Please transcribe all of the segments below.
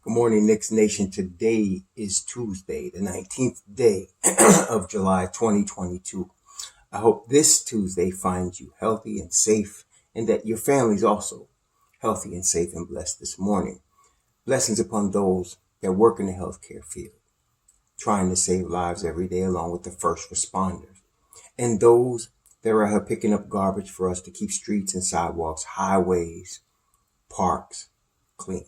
Good morning, Knicks Nation. Today is Tuesday, the 19th day of July 2022. I hope this Tuesday finds you healthy and safe, and that your family's also healthy and safe and blessed this morning. Blessings upon those that work in the healthcare field, trying to save lives every day along with the first responders, and those that are out here picking up garbage for us to keep streets and sidewalks, highways, parks clean,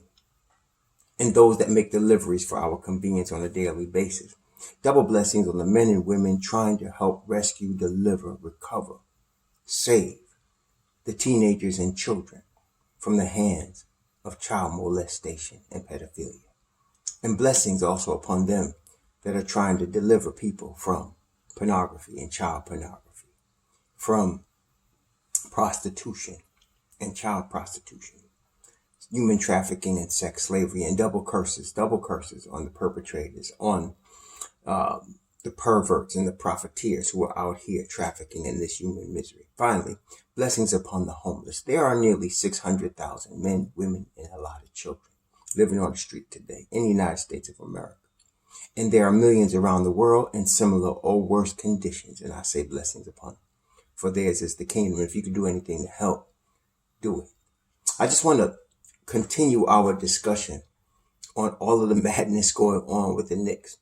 and those that make deliveries for our convenience on a daily basis. Double blessings on the men and women trying to help rescue, deliver, recover, save the teenagers and children from the hands of child molestation and pedophilia. And blessings also upon them that are trying to deliver people from pornography and child pornography, from prostitution and child prostitution, human trafficking and sex slavery, and double curses on the perpetrators, on the perverts and the profiteers who are out here trafficking in this human misery. Finally, blessings upon the homeless. There are nearly 600,000 men, women, and a lot of children living on the street today in the United States of America. And there are millions around the world in similar or worse conditions. And I say blessings upon them, for theirs is the kingdom. If you can do anything to help, do it. I just want to continue our discussion on all of the madness going on with the Knicks.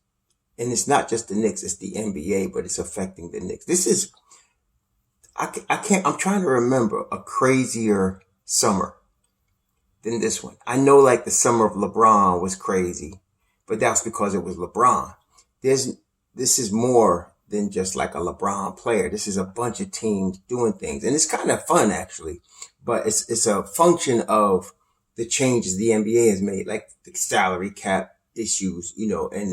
And it's not just the Knicks, it's the NBA, but it's affecting the Knicks. I'm trying to remember a crazier summer than this one. I know like the summer of LeBron was crazy, but that's because it was LeBron. This is more than just like a LeBron player. This is a bunch of teams doing things. And it's kind of fun actually, but it's a function of the changes the NBA has made, like the salary cap issues, and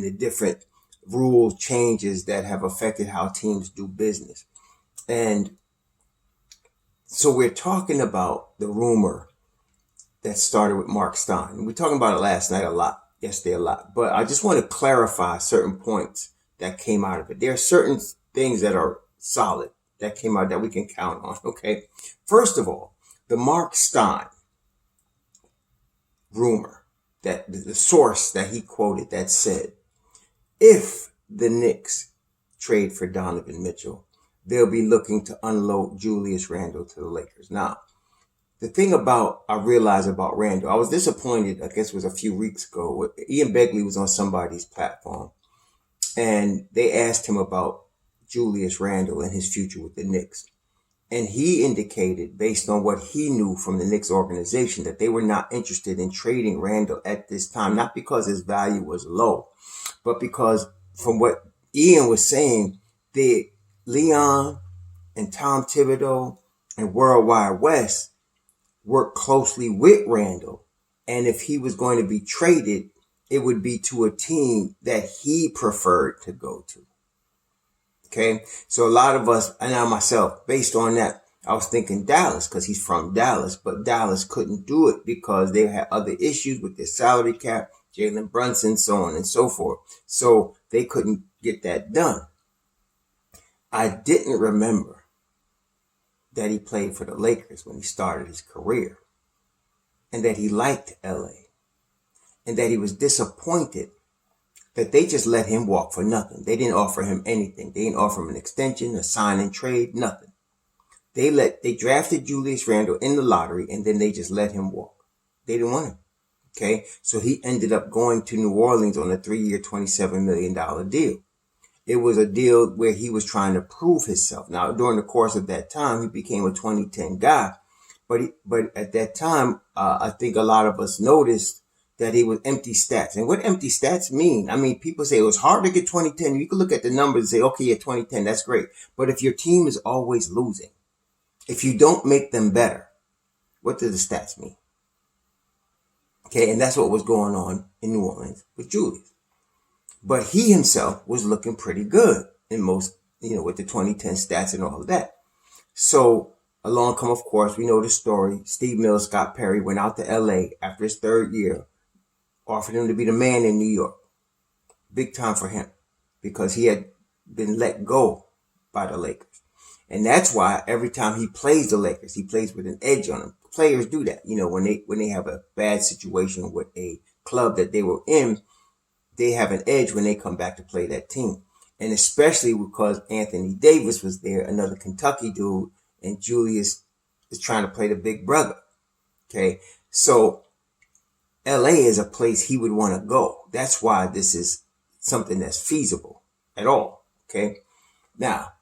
the different rule changes that have affected how teams do business. And so we're talking about the rumor that started with Mark Stein. We're talking about it yesterday a lot, but I just want to clarify certain points that came out of it. There are certain things that are solid that came out that we can count on, okay? First of all, the Mark Stein rumor, that the source that he quoted that said, if the Knicks trade for Donovan Mitchell, they'll be looking to unload Julius Randle to the Lakers. Now, the thing I realized about Randle, I was disappointed, I guess it was a few weeks ago, Ian Begley was on somebody's platform, and they asked him about Julius Randle and his future with the Knicks. And he indicated, based on what he knew from the Knicks organization, that they were not interested in trading Randle at this time, not because his value was low, but because from what Ian was saying, Leon and Tom Thibodeau and Worldwide West worked closely with Randle. And if he was going to be traded, it would be to a team that he preferred to go to. Okay, so a lot of us, and I myself, based on that, I was thinking Dallas because he's from Dallas, but Dallas couldn't do it because they had other issues with their salary cap, Jalen Brunson, so on and so forth. So they couldn't get that done. I didn't remember that he played for the Lakers when he started his career, and that he liked LA, and that he was disappointed that they just let him walk for nothing. They didn't offer him anything. They didn't offer him an extension, a sign and trade, nothing. They drafted Julius Randle in the lottery, and then they just let him walk. They didn't want him. Okay. So he ended up going to New Orleans on a 3-year, $27 million deal. It was a deal where he was trying to prove himself. Now, during the course of that time, he became a 2010 guy. But at that time, I think a lot of us noticed that he was empty stats. And what empty stats mean? I mean, people say it was hard to get 2010. You can look at the numbers and say, okay, yeah, 2010, that's great. But if your team is always losing, if you don't make them better, what do the stats mean? Okay, and that's what was going on in New Orleans with Julius. But he himself was looking pretty good in most, with the 2010 stats and all of that. So along come, of course, we know the story. Steve Mills, Scott Perry went out to LA after his third year, offered him to be the man in New York. Big time for him because he had been let go by the Lakers. And that's why every time he plays the Lakers, he plays with an edge on him. Players do that, when they have a bad situation with a club that they were in, they have an edge when they come back to play that team. And especially because Anthony Davis was there, another Kentucky dude, and Julius is trying to play the big brother. Okay. So LA is a place he would want to go. That's why this is something that's feasible at all. Okay. Now,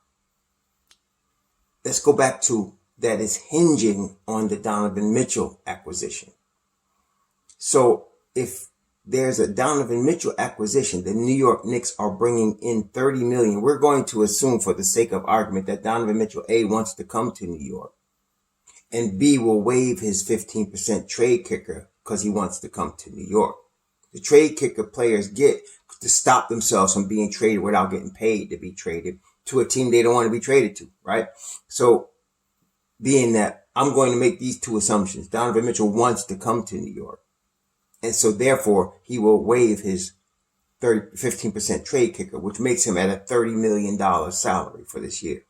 let's go back to that is hinging on the Donovan Mitchell acquisition. So if there's a Donovan Mitchell acquisition, the New York Knicks are bringing in $30 million. We're going to assume, for the sake of argument, that Donovan Mitchell, A, wants to come to New York, and B, will waive his 15% trade kicker because he wants to come to New York. The trade kicker players get to stop themselves from being traded without getting paid to be traded to a team they don't want to be traded to, right? So being that, I'm going to make these two assumptions. Donovan Mitchell wants to come to New York, and so therefore he will waive his 15% trade kicker, which makes him at a $30 million salary for this year.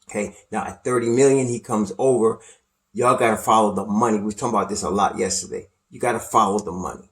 Okay. Now at $30 million, he comes over. Y'all got to follow the money. We were talking about this a lot yesterday. You got to follow the money.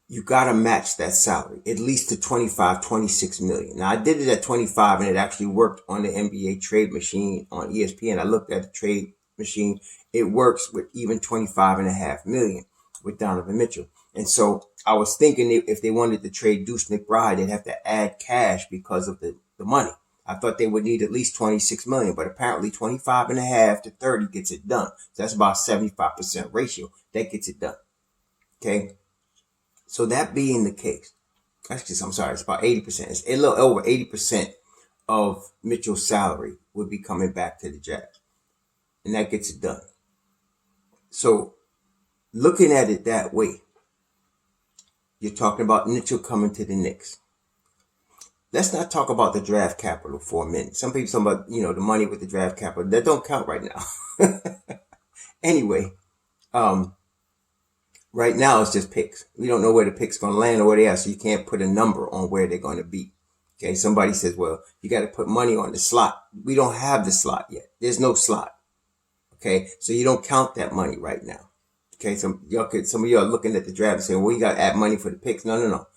You got to match that salary at least to 26 million. Now I did it at 25 and it actually worked on the NBA trade machine on ESPN. I looked at the trade machine. It works with even 25.5 million with Donovan Mitchell. And so I was thinking if they wanted to trade Deuce McBride, they'd have to add cash because of the money. I thought they would need at least 26 million, but apparently 25.5 to 30 gets it done. So that's about 75% ratio. That gets it done. Okay. So that being the case, actually, I'm sorry, it's about 80%. It's a little over 80% of Mitchell's salary would be coming back to the Jazz. And that gets it done. So looking at it that way, you're talking about Mitchell coming to the Knicks. Let's not talk about the draft capital for a minute. Some people talk about, the money with the draft capital. That don't count right now. Anyway, right now it's just picks. We don't know where the picks going to land or where they are, so you can't put a number on where they're going to be. Okay, somebody says, well, you got to put money on the slot. We don't have the slot yet. There's no slot. Okay, so you don't count that money right now. Okay, some of y'all are looking at the draft and saying, well, you got to add money for the picks. No.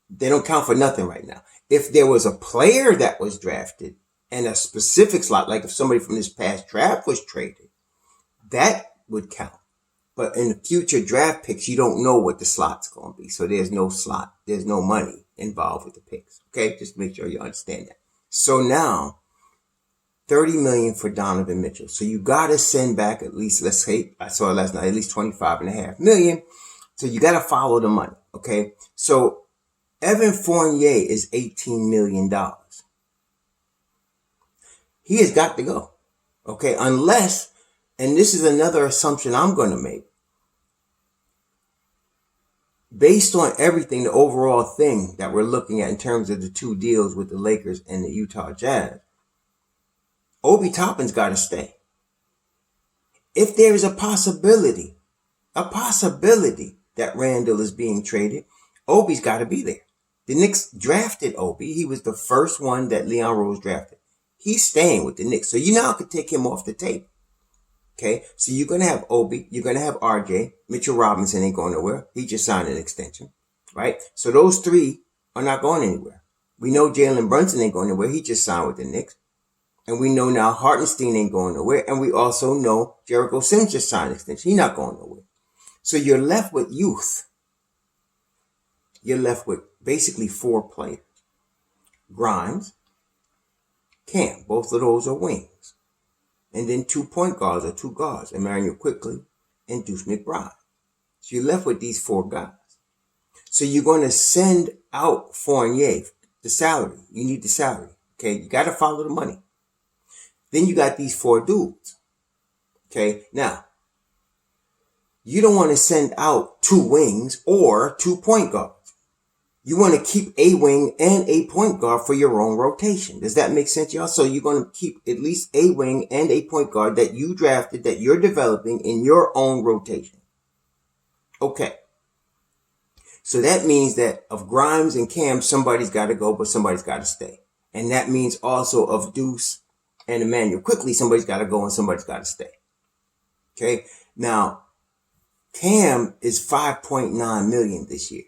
They don't count for nothing right now. If there was a player that was drafted and a specific slot, like if somebody from this past draft was traded, that would count. But in the future draft picks, you don't know what the slot's going to be. So there's no slot. There's no money involved with the picks. Okay, just make sure you understand that. So now, $30 million for Donovan Mitchell. So you got to send back at least, let's say, I saw it last night, at least 25.5 million. So you got to follow the money. Okay, so Evan Fournier is $18 million. He has got to go. Okay, unless, and this is another assumption I'm going to make, based on everything, the overall thing that we're looking at in terms of the two deals with the Lakers and the Utah Jazz, Obi Toppin's got to stay. If there is a possibility that Randall is being traded, Obi's got to be there. The Knicks drafted Obi. He was the first one that Leon Rose drafted. He's staying with the Knicks. So you now could take him off the tape. Okay, so you're going to have Obi. You're going to have RJ. Mitchell Robinson ain't going nowhere. He just signed an extension, right? So those three are not going anywhere. We know Jalen Brunson ain't going nowhere. He just signed with the Knicks. And we know now Hartenstein ain't going nowhere. And we also know Jericho Sims just signed an extension. He's not going nowhere. So you're left with youth. You're left with basically 4 players. Grimes, Cam, both of those are wings. And then 2 point guards or 2 guards, Emmanuel Quickley and Deuce McBride. So you're left with these 4 guys. So you're going to send out Fournier, the salary. You need the salary. Okay, you got to follow the money. Then you got these 4 dudes. Okay, now, you don't want to send out 2 wings or 2 point guards. You want to keep a wing and a point guard for your own rotation. Does that make sense, y'all? So you're going to keep at least a wing and a point guard that you drafted, that you're developing in your own rotation. Okay. So that means that of Grimes and Cam, somebody's got to go, but somebody's got to stay. And that means also of Deuce and Emmanuel Quickley, somebody's got to go and somebody's got to stay. Okay. Now, Cam is 5.9 million this year.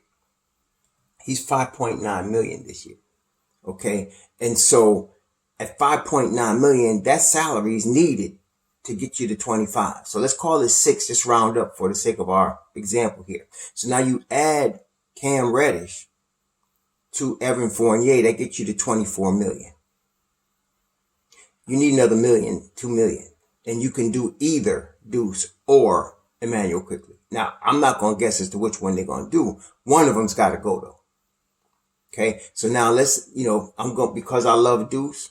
He's 5.9 million this year. Okay. And so at 5.9 million, that salary is needed to get you to 25. So let's call it 6, just round up for the sake of our example here. So now you add Cam Reddish to Evan Fournier, that gets you to 24 million. You need another million, 2 million. And you can do either Deuce or Emmanuel Quickly. Now, I'm not going to guess as to which one they're going to do. One of them's got to go though. Okay. So now let's, because I love Deuce,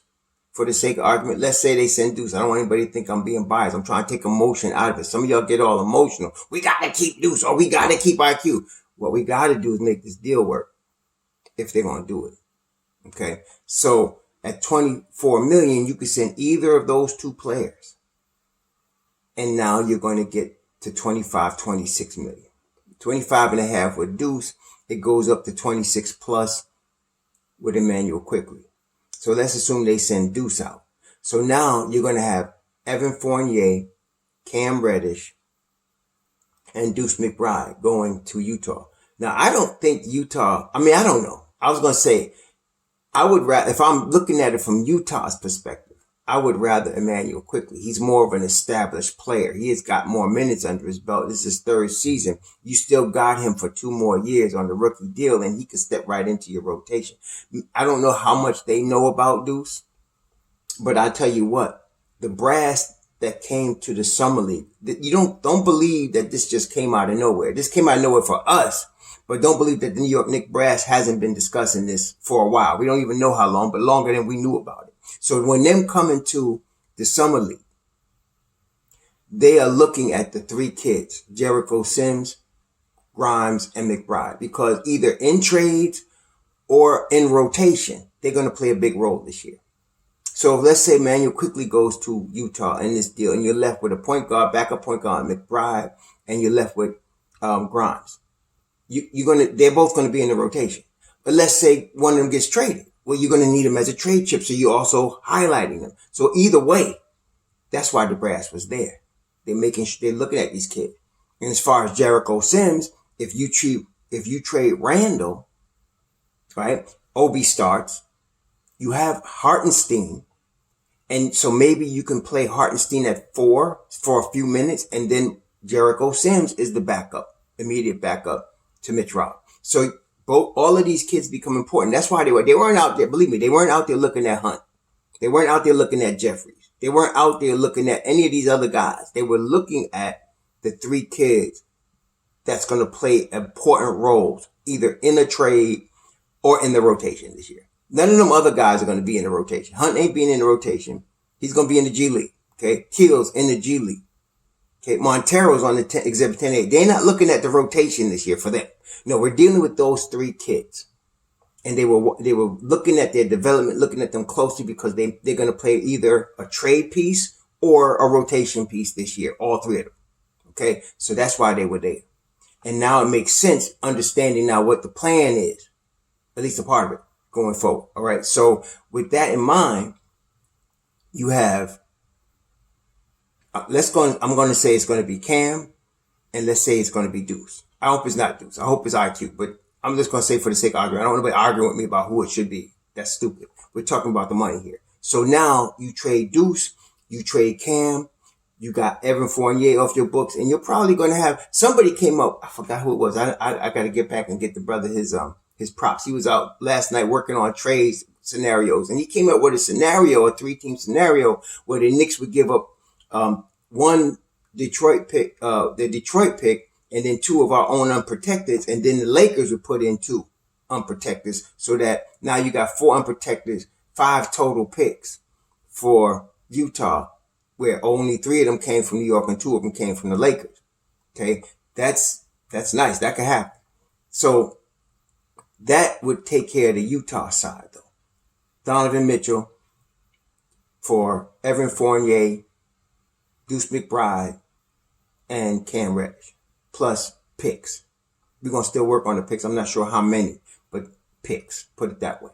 for the sake of argument, let's say they send Deuce. I don't want anybody to think I'm being biased. I'm trying to take emotion out of it. Some of y'all get all emotional. We got to keep Deuce or we got to keep IQ. What we got to do is make this deal work if they're going to do it. Okay. So at 24 million, you can send either of those two players. And now you're going to get to 25, 26 million. 25 and a half with Deuce. It goes up to 26 plus with Emmanuel Quickly. So let's assume they send Deuce out. So now you're going to have Evan Fournier, Cam Reddish, and Deuce McBride going to Utah. Now, I don't think Utah, I don't know. I was going to say, I would rather, if I'm looking at it from Utah's perspective, I would rather Emmanuel Quickly. He's more of an established player. He has got more minutes under his belt. This is his third season. You still got him for 2 more years on the rookie deal, and he could step right into your rotation. I don't know how much they know about Deuce, but I tell you what, the brass that came to the summer league, you don't believe that this just came out of nowhere. This came out of nowhere for us, but don't believe that the New York Knicks brass hasn't been discussing this for a while. We don't even know how long, but longer than we knew about it. So when them coming to the summer league, they are looking at the 3 kids, Jericho Sims, Grimes, and McBride, because either in trades or in rotation, they're going to play a big role this year. So let's say Emmanuel Quickly goes to Utah in this deal, and you're left with a point guard, backup point guard, McBride, and you're left with Grimes. They're both going to be in the rotation. But let's say one of them gets traded. Well, you're going to need them as a trade chip, so you're also highlighting them. So either way, that's why the brass was there. They're looking at these kids. And as far as Jericho Sims, if you trade Randall, right, Obi starts, you have Hartenstein, and so maybe you can play Hartenstein at 4 for a few minutes, and then Jericho Sims is the immediate backup to Mitch Rob. So all of these kids become important. That's why they weren't out there, believe me, they weren't out there looking at Hunt. They weren't out there looking at Jeffries. They weren't out there looking at any of these other guys. They were looking at the 3 kids that's going to play important roles, either in a trade or in the rotation this year. None of them other guys are going to be in the rotation. Hunt ain't being in the rotation. He's going to be in the G League. Okay. Keel's in the G League. Okay. Montero's on the Exhibit 10A. They're not looking at the rotation this year for them. No, we're dealing with those 3 kids. And they were looking at their development, looking at them closely because they're going to play either a trade piece or a rotation piece this year. All 3 of them. Okay. So that's why they were there. And now it makes sense understanding now what the plan is, at least a part of it going forward. All right. So with that in mind, you have, I'm going to say it's going to be Cam, and let's say it's going to be Deuce. I hope it's not Deuce. I hope it's IQ, but I'm just going to say for the sake of argument, I don't want anybody arguing with me about who it should be. That's stupid. We're talking about the money here. So now you trade Deuce, you trade Cam, you got Evan Fournier off your books, and you're probably going to have, somebody came up, I forgot who it was. I got to get back and get the brother his props. He was out last night working on trades scenarios, and he came up with a 3-team scenario where the Knicks would give up one Detroit pick, the Detroit pick, and then 2 of our own unprotected, and then the Lakers would put in 2 unprotected, so that now you got 4 unprotected, 5 total picks for Utah, where only 3 of them came from New York and 2 of them came from the Lakers. Okay, that's nice. That could happen. So that would take care of the Utah side, though. Donovan Mitchell for Evan Fournier, Deuce McBride, and Cam Reddish, plus picks. We're going to still work on the picks. I'm not sure how many, but picks, put it that way.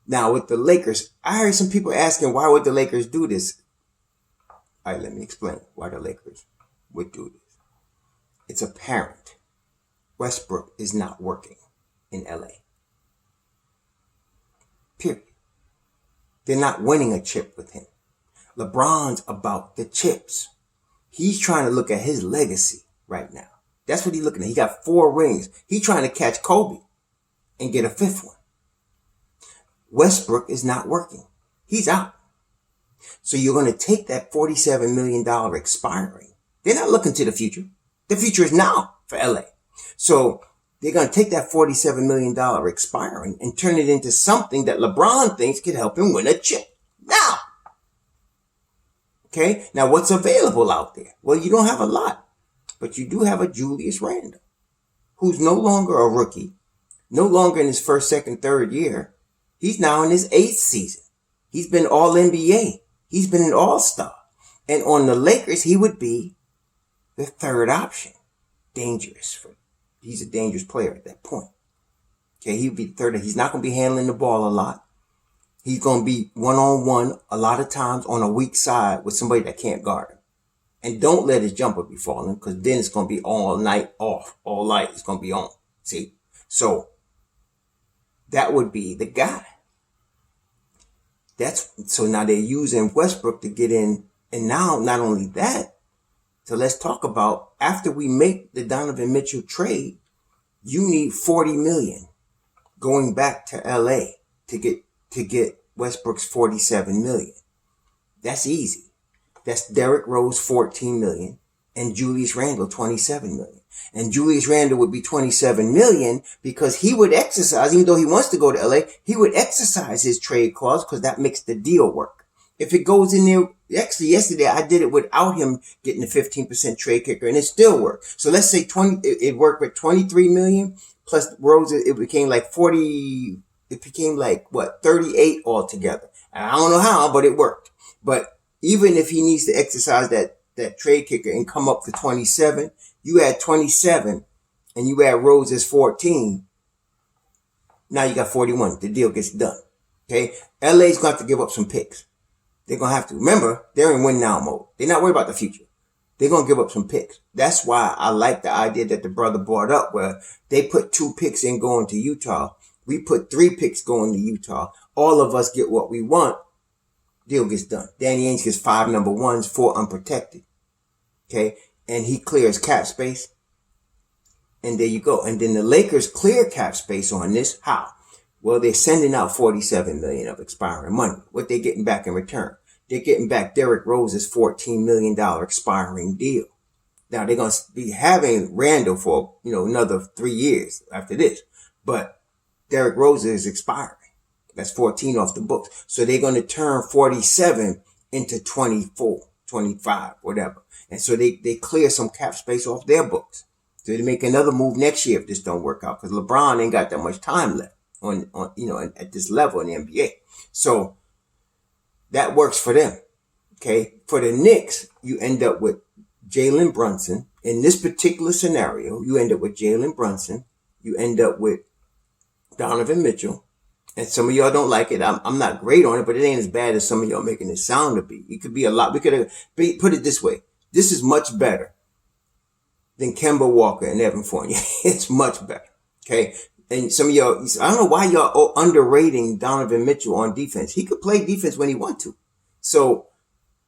Now, with the Lakers, I heard some people asking, why would the Lakers do this? All right, let me explain why the Lakers would do this. it's apparent Westbrook is not working in LA. Period. They're not winning a chip with him. LeBron's about the chips. He's trying to look at his legacy right now. That's what he's looking at. He got 4 rings. He's trying to catch Kobe and get a 5th one. Westbrook is not working. He's out. So you're going to take that $47 million expiring. They're not looking to the future. The future is now for LA. So they're going to take that $47 million expiring and turn it into something that LeBron thinks could help him win a chip. Now. Okay. Now what's available out there? Well, you don't have a lot, but you do have a Julius Randle, who's no longer a rookie, no longer in his first, second, third year. He's now in his 8th season. He's been all NBA. He's been an all-star. And on the Lakers, he would be the 3rd option. He's a dangerous player at that point. Okay, he'd be the 3rd. He's not going to be handling the ball a lot. He's going to be one-on-one a lot of times on a weak side with somebody that can't guard him. And don't let his jumper be falling, because then it's going to be all night off. All night it's going to be on. See? So that would be the guy. So now they're using Westbrook to get in. And now, not only that, so let's talk about, after we make the Donovan Mitchell trade, you need $40 million going back to LA to get Westbrook's $47 million. That's easy. That's Derrick Rose $14 million and Julius Randle $27 million. And Julius Randle would be $27 million because he would exercise, even though he wants to go to LA, he would exercise his trade clause because that makes the deal work. If it goes in there, actually yesterday I did it without him getting the 15% trade kicker and it still worked. So let's say it worked with $23 million plus Rose, it became like 40, it became like 38 altogether. And I don't know how, but it worked. But even if he needs to exercise that trade kicker and come up to 27, you add 27 and you add Rose as 14. Now you got 41. The deal gets done. Okay. LA's going to have to give up some picks. They're going to have to. Remember, they're in win now mode. They're not worried about the future. They're going to give up some picks. That's why I like the idea that the brother brought up where they put 2 picks in going to Utah. We put 3 picks going to Utah. All of us get what we want. Deal gets done. Danny Ainge gets 5 number 1s, 4 unprotected. Okay. And he clears cap space. And there you go. And then the Lakers clear cap space on this. How? Well, they're sending out $47 million of expiring money. What they getting back in return? They're getting back Derrick Rose's $14 million expiring deal. Now they're going to be having Randall for, another 3 years after this. But Derrick Rose is expiring. That's 14 off the books. So they're going to turn 47 into 24, 25, whatever. And so they clear some cap space off their books. So they make another move next year if this don't work out. Because LeBron ain't got that much time left on at this level in the NBA. So that works for them. Okay. For the Knicks, you end up with Jalen Brunson. In this particular scenario, you end up with Jalen Brunson. You end up with Donovan Mitchell. And some of y'all don't like it. I'm not great on it, but it ain't as bad as some of y'all making it sound to be. It could be a lot. We could have put it this way. This is much better than Kemba Walker and Evan Fournier. It's much better. Okay. And some of y'all, I don't know why y'all are underrating Donovan Mitchell on defense. He could play defense when he wants to. So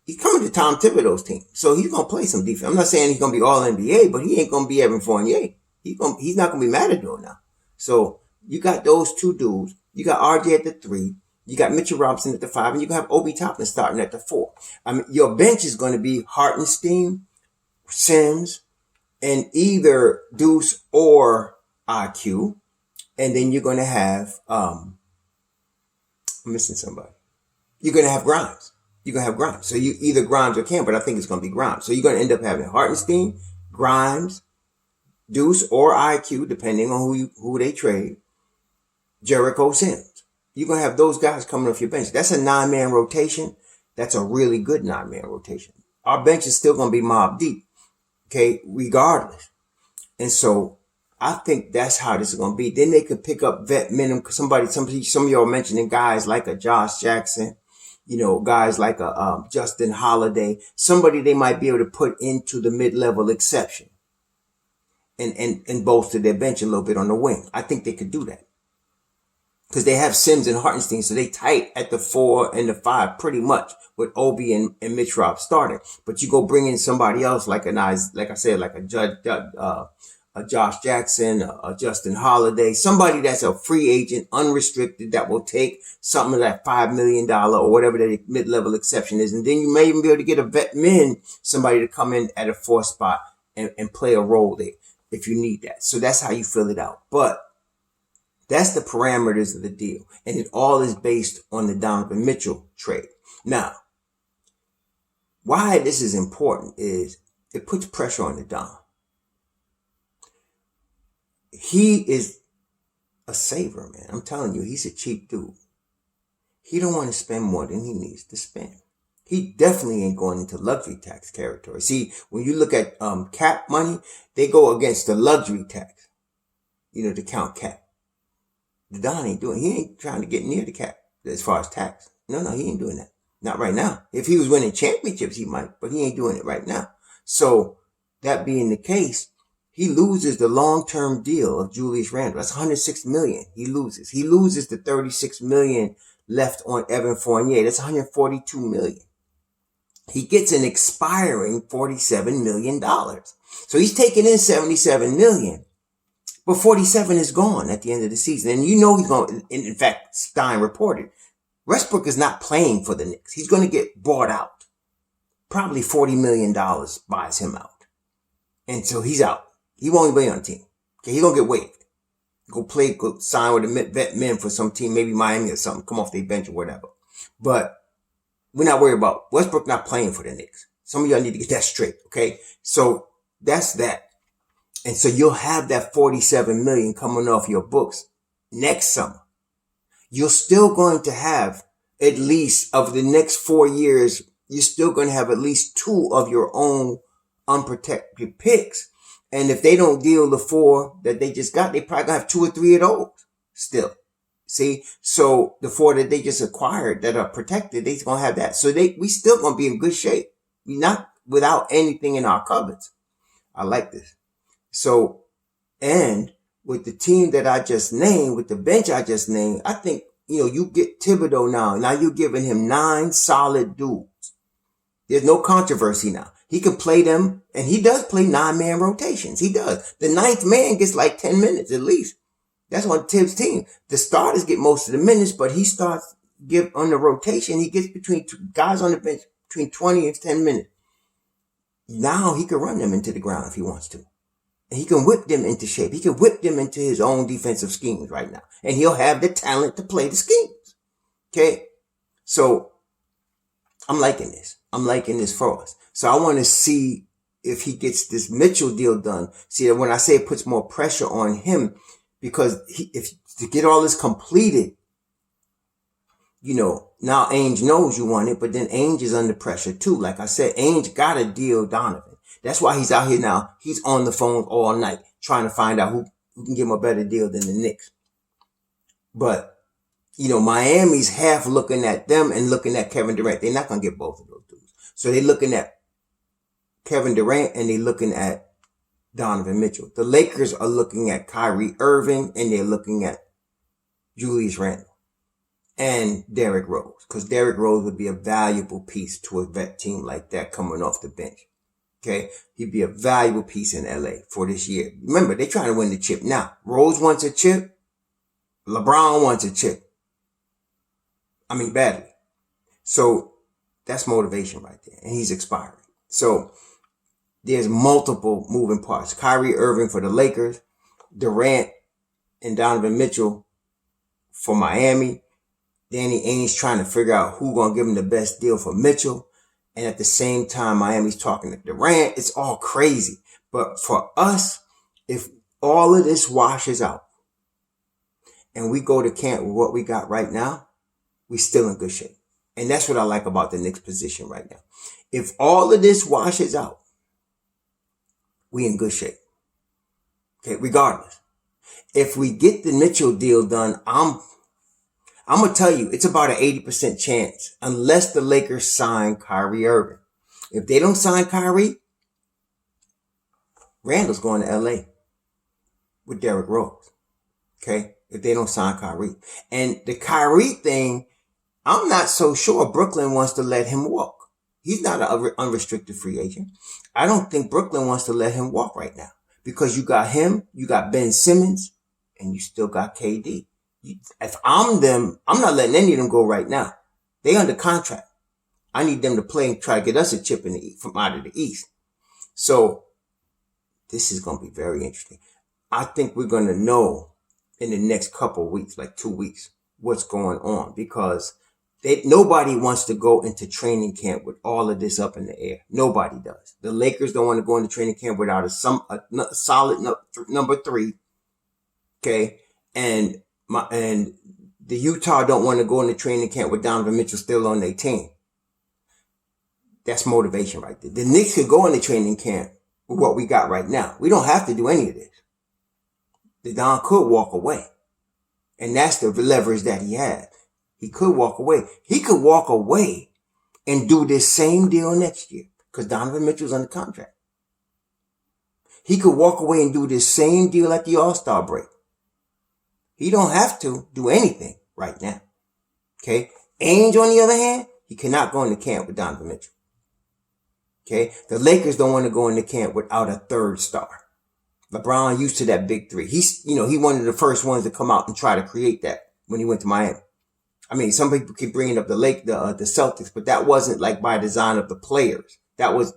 he's coming to Tom Thibodeau's team. So he's going to play some defense. I'm not saying he's going to be all NBA, but he ain't going to be Evan Fournier. He's not going to be Matador now. So you got those 2 dudes. You got RJ at the 3. You got Mitchell Robinson at the 5. And you can have Obi Toppin starting at the 4. I mean, your bench is going to be Hartenstein, Sims, and either Deuce or IQ. And then you're going to have, I'm missing somebody. You're going to have Grimes. So you either Grimes or Cam, but I think it's going to be Grimes. So you're going to end up having Hartenstein, Grimes, Deuce or IQ, depending on who they trade, Jericho Sims. You're going to have those guys coming off your bench. That's a 9-man rotation. That's a really good 9-man rotation. Our bench is still going to be mob deep. Okay. Regardless. And so I think that's how this is going to be. Then they could pick up vet minimum. Some of y'all mentioning guys like a Josh Jackson, guys like a Justin Holiday, somebody they might be able to put into the mid-level exception. and bolster their bench a little bit on the wing. I think they could do that. Because they have Sims and Hartenstein, so they tight at the 4 and the 5 pretty much with Obi and Mitch Rob starting. But you go bring in somebody else like a Josh Jackson, a Justin Holiday, somebody that's a free agent, unrestricted, that will take some of that $5 million or whatever the mid-level exception is. And then you may even be able to get a vet min, somebody to come in at a 4 spot and play a role there if you need that. So that's how you fill it out. But that's the parameters of the deal. And it all is based on the Donovan Mitchell trade. Now, why this is important is it puts pressure on the Don. He is a saver, man. I'm telling you, he's a cheap dude. He don't want to spend more than he needs to spend. He definitely ain't going into luxury tax territory. See, when you look at cap money, they go against the luxury tax, to count cap. The Don he ain't trying to get near the cap as far as tax. No, he ain't doing that. Not right now. If he was winning championships, he might, but he ain't doing it right now. So that being the case, he loses the long-term deal of Julius Randle. That's $106 million. He loses. He loses the $36 million left on Evan Fournier. That's $142 million. He gets an expiring $47 million. So he's taking in $77 million. But 47 is gone at the end of the season. And he's going, in fact, Stein reported, Westbrook is not playing for the Knicks. He's going to get bought out. Probably $40 million buys him out. And so he's out. He won't even be on the team. Okay, he's going to get waived. Go sign with a vet men for some team, maybe Miami or something, come off their bench or whatever. But we're not worried about Westbrook not playing for the Knicks. Some of y'all need to get that straight, okay? So that's that. And so you'll have that $47 million coming off your books next summer. You're still going to have at least of the next 4 years, you're still going to have at least 2 of your own unprotected picks. And if they don't deal the 4 that they just got, they probably gonna have 2 or 3 of those still. See? So the 4 that they just acquired that are protected, they're going to have that. So we still going to be in good shape. We're not without anything in our cupboards. I like this. So, and with the team that I just named, with the bench I just named, I think, you get Thibodeau now. Now you're giving him 9 solid dudes. There's no controversy now. He can play them, and he does play 9-man rotations. He does. The 9th man gets like 10 minutes at least. That's on Tibbs' team. The starters get most of the minutes, but he starts on the rotation. He gets between guys on the bench between 20 and 10 minutes. Now he can run them into the ground if he wants to. And he can whip them into shape. He can whip them into his own defensive schemes right now. And he'll have the talent to play the schemes. Okay? So, I'm liking this. I'm liking this for us. So I want to see if he gets this Mitchell deal done. See, when I say it puts more pressure on him, because if to get all this completed, now Ainge knows you want it, but then Ainge is under pressure too. Like I said, Ainge got to deal Donovan. That's why he's out here now. He's on the phone all night trying to find out who can give him a better deal than the Knicks. But, Miami's half looking at them and looking at Kevin Durant. They're not going to get both of those dudes. So they're looking at Kevin Durant and they're looking at Donovan Mitchell. The Lakers are looking at Kyrie Irving and they're looking at Julius Randle and Derrick Rose. Because Derrick Rose would be a valuable piece to a vet team like that coming off the bench. Okay, he'd be a valuable piece in LA for this year. Remember, they're trying to win the chip now. Rose wants a chip. LeBron wants a chip. Badly. So that's motivation right there. And he's expiring. So there's multiple moving parts. Kyrie Irving for the Lakers, Durant and Donovan Mitchell for Miami. Danny Ainge trying to figure out who's going to give him the best deal for Mitchell. And at the same time, Miami's talking to Durant. It's all crazy. But for us, if all of this washes out and we go to camp with what we got right now, we still in good shape. And that's what I like about the Knicks position right now. If all of this washes out, we in good shape. Okay, regardless. If we get the Mitchell deal done, I'm going to tell you, it's about an 80% chance, unless the Lakers sign Kyrie Irving. If they don't sign Kyrie, Randall's going to LA. with Derrick Rose. Okay? If they don't sign Kyrie. And the Kyrie thing, I'm not so sure Brooklyn wants to let him walk. He's not an unrestricted free agent. I don't think Brooklyn wants to let him walk right now because you got him, you got Ben Simmons, and you still got KD. If I'm them, I'm not letting any of them go right now. They under contract. I need them to play and try to get us a chip from out of the East. So this is going to be very interesting. I think we're going to know in the next couple of weeks, like 2 weeks, what's going on because nobody wants to go into training camp with all of this up in the air. Nobody does. The Lakers don't want to go into training camp without a solid number 3. Okay. And the Utah don't want to go into training camp with Donovan Mitchell still on their team. That's motivation right there. The Knicks could go into training camp with what we got right now. We don't have to do any of this. The Don could walk away. And that's the leverage that he had. He could walk away. He could walk away and do this same deal next year because Donovan Mitchell's under contract. He could walk away and do this same deal at the All-Star break. He don't have to do anything right now. Okay? Ainge, on the other hand, he cannot go into camp with Donovan Mitchell. Okay? The Lakers don't want to go into camp without a third star. LeBron used to that big 3. He one of the first ones to come out and try to create that when he went to Miami. I mean, some people keep bringing up the Celtics, but that wasn't like by design of the players. That was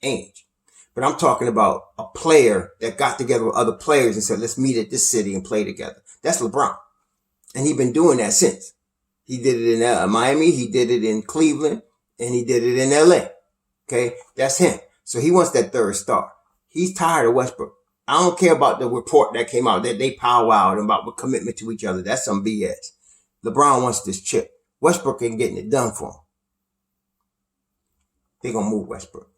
Ainge. But I'm talking about a player that got together with other players and said, let's meet at this city and play together. That's LeBron. And he's been doing that since. He did it in Miami, he did it in Cleveland, and he did it in LA. Okay? That's him. So he wants that third star. He's tired of Westbrook. I don't care about the report that came out that they powwowed about commitment to each other. That's some BS. LeBron wants this chip. Westbrook ain't getting it done for him. They're going to move Westbrook.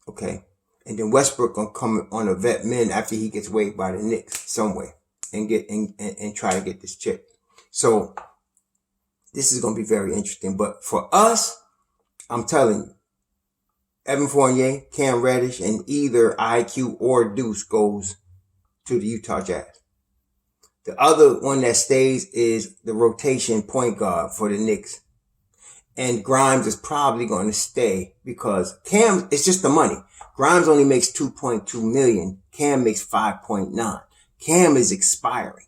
Okay? And then Westbrook going to come on a vet min after he gets waived by the Knicks some way and get and try to get this chip. So this is going to be very interesting. But for us, I'm telling you, Evan Fournier, Cam Reddish, and either IQ or Deuce goes to the Utah Jazz. The other one that stays is the rotation point guard for the Knicks. And Grimes is probably going to stay because Cam, it's just the money. Grimes only makes $2.2 million. Cam makes 5.9. Cam is expiring.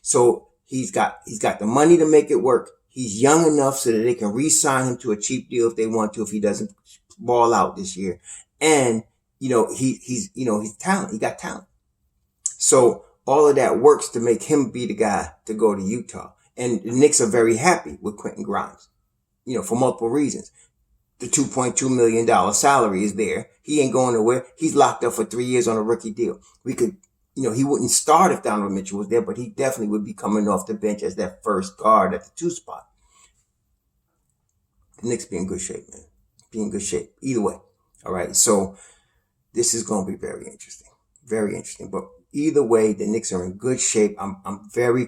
So he's got the money to make it work. He's young enough so that they can re-sign him to a cheap deal if they want to, if he doesn't ball out this year. And, he's talent. He got talent. So all of that works to make him be the guy to go to Utah. And the Knicks are very happy with Quentin Grimes, for multiple reasons. The $2.2 million salary is there. He ain't going nowhere. He's locked up for 3 years on a rookie deal. We could, he wouldn't start if Donovan Mitchell was there, but he definitely would be coming off the bench as that first guard at the 2 spot. The Knicks be in good shape, man. Be in good shape. Either way. All right. So this is going to be very interesting. Very interesting. But either way, the Knicks are in good shape. I'm very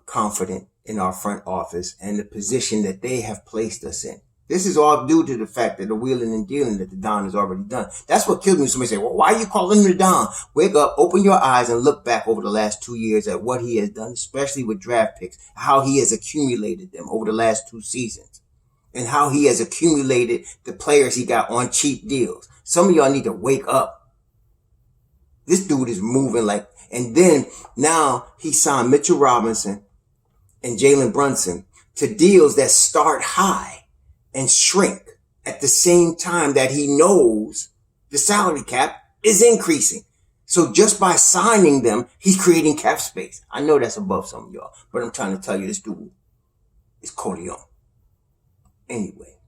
confident in our front office and the position that they have placed us in. This is all due to the fact that the wheeling and dealing that the Don has already done. That's what kills me. Somebody say, well, why are you calling him the Don? Wake up, open your eyes, and look back over the last 2 years at what he has done, especially with draft picks, how he has accumulated them over the last 2 seasons, and how he has accumulated the players he got on cheap deals. Some of y'all need to wake up. This dude is moving and then now he signed Mitchell Robinson and Jalen Brunson to deals that start high and shrink at the same time that he knows the salary cap is increasing. So just by signing them, he's creating cap space. I know that's above some of y'all, but I'm trying to tell you this dude is Corleone. Anyway,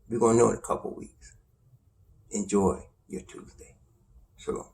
we're going to know in a couple weeks. Enjoy your Tuesday. Shalom.